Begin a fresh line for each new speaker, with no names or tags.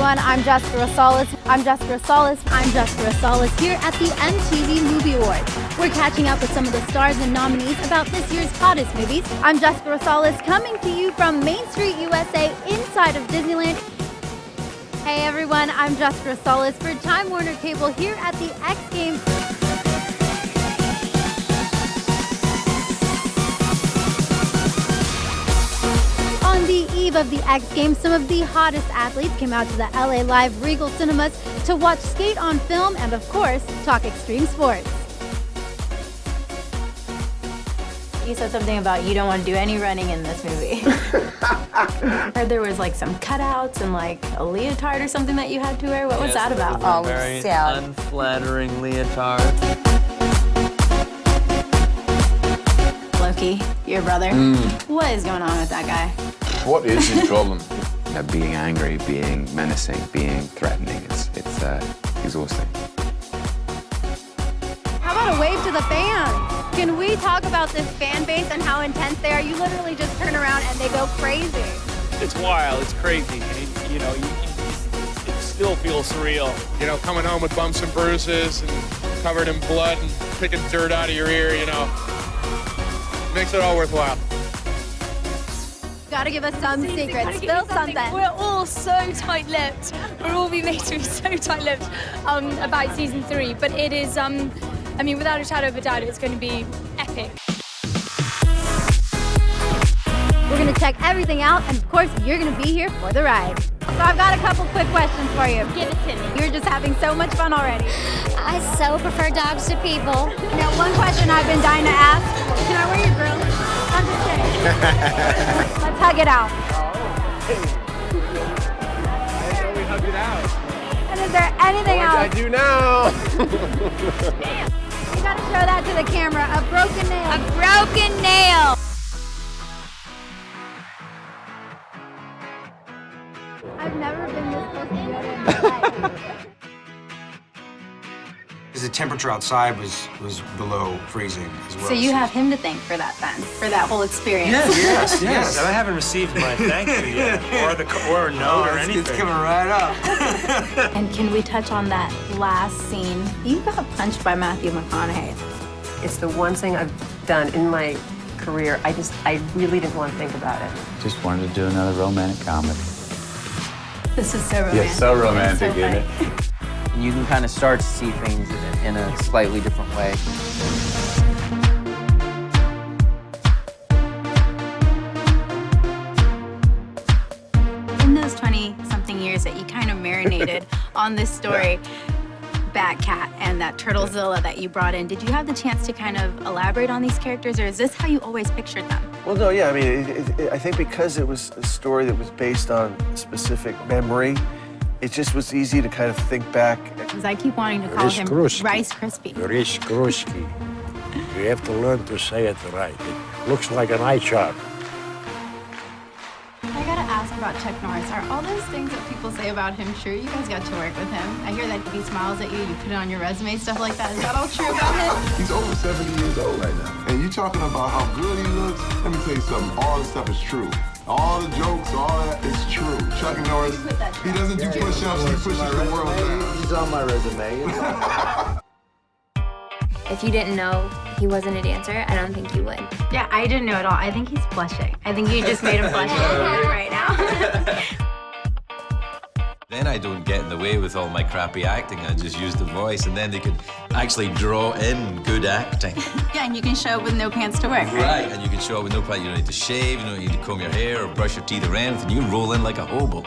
everyone, I'm Jessica Rosales. I'm Jessica Rosales. I'm Jessica Rosales here at the MTV Movie Awards. We're catching up with some of the stars and nominees about this year's hottest movies. I'm Jessica Rosales coming to you from Main Street, USA, inside of Disneyland. Hey everyone, I'm Jessica Rosales for Time Warner Cable here at the X Games. On the eve of the X Games, some of the hottest athletes came out to the LA Live Regal Cinemas to watch skate on film and, of course, talk extreme sports.
You said something about you don't want to do any running in this movie. I heard there was like some cutouts and like a leotard or something that you had to wear. What was that about?
Oh,
very
sad.
unflattering leotard.
Loki, your brother. What is going on with that guy?
What is his problem?
Being angry, being menacing, being threatening, it's exhausting.
How about a wave to the fans? Can we talk about this fan base and how intense they are? You literally just turn around and they go crazy.
It's wild, it's crazy. And, you know, it still feels surreal. You know, coming home with bumps and bruises and covered in blood and picking dirt out of your ear, you know, makes it all worthwhile.
Gotta give us some secrets. Spill something.
We're all so tight-lipped. We're all being made to be so tight-lipped about season 3. But it is, I mean, without a shadow of a doubt, it's going to be epic.
We're gonna check everything out, and of course, you're gonna be here for the ride. So I've got a couple quick questions for you.
Give it to me.
You're just having so much fun already.
I so prefer dogs to people.
Now, one question I've been dying to ask. Can I wear your grill? I'm just kidding. Let's hug it out.
We hug it out.
And is there anything else?
I do now.
You gotta show that to the camera. A broken nail.
A broken nail.
I've never been this close to Yoda in my life.
Because the temperature outside was below freezing as well.
So you have him to thank for that then, for that whole experience.
Yes.
I haven't received my thank you yet, or a note or anything.
It's coming right up.
And can we touch on that last scene? You got punched by Matthew McConaughey.
It's the one thing I've done in my career. I really didn't want to think about it.
Just wanted to do another romantic comedy.
This is so romantic.
Yeah, so romantic,
So
isn't it?
And you can kind of start to see things in a slightly different way.
In those 20-something years that you kind of marinated on this story, Batcat and that Turtlezilla that you brought in, did you have the chance to kind of elaborate on these characters, or is this how you always pictured them?
Well, no, yeah, I mean, I think because it was a story that was based on a specific memory, it just was easy to kind of think back.
Because I keep wanting to call him Rice Krispie.
Rice Krispie. You have to learn to say it right. It looks like an eye chart.
I gotta ask about Chuck Norris. Are all those things that people say about him true? You guys got to work with him. I hear that if he smiles at you, you put it on your resume, stuff like that. Is that all true about him?
He's over 70 years old right now. And you talking about how good he looks? Let me tell you something. All this stuff is true. All the jokes, all that is true. Chuck Norris, he doesn't do push-ups, he pushes the world down.
He's on my resume.
If you didn't know he wasn't a dancer, I don't think you would.
Yeah, I didn't know at all. I think he's blushing. I think you just made him blush a little bit right now.
Then I don't get in the way with all my crappy acting. I just use the voice, and then they could actually draw in good acting.
Yeah, and you can show up with no pants to work, right?
Right, and you can show up with no pants. You don't need to shave, you don't need to comb your hair or brush your teeth or anything. You roll in like a hobo.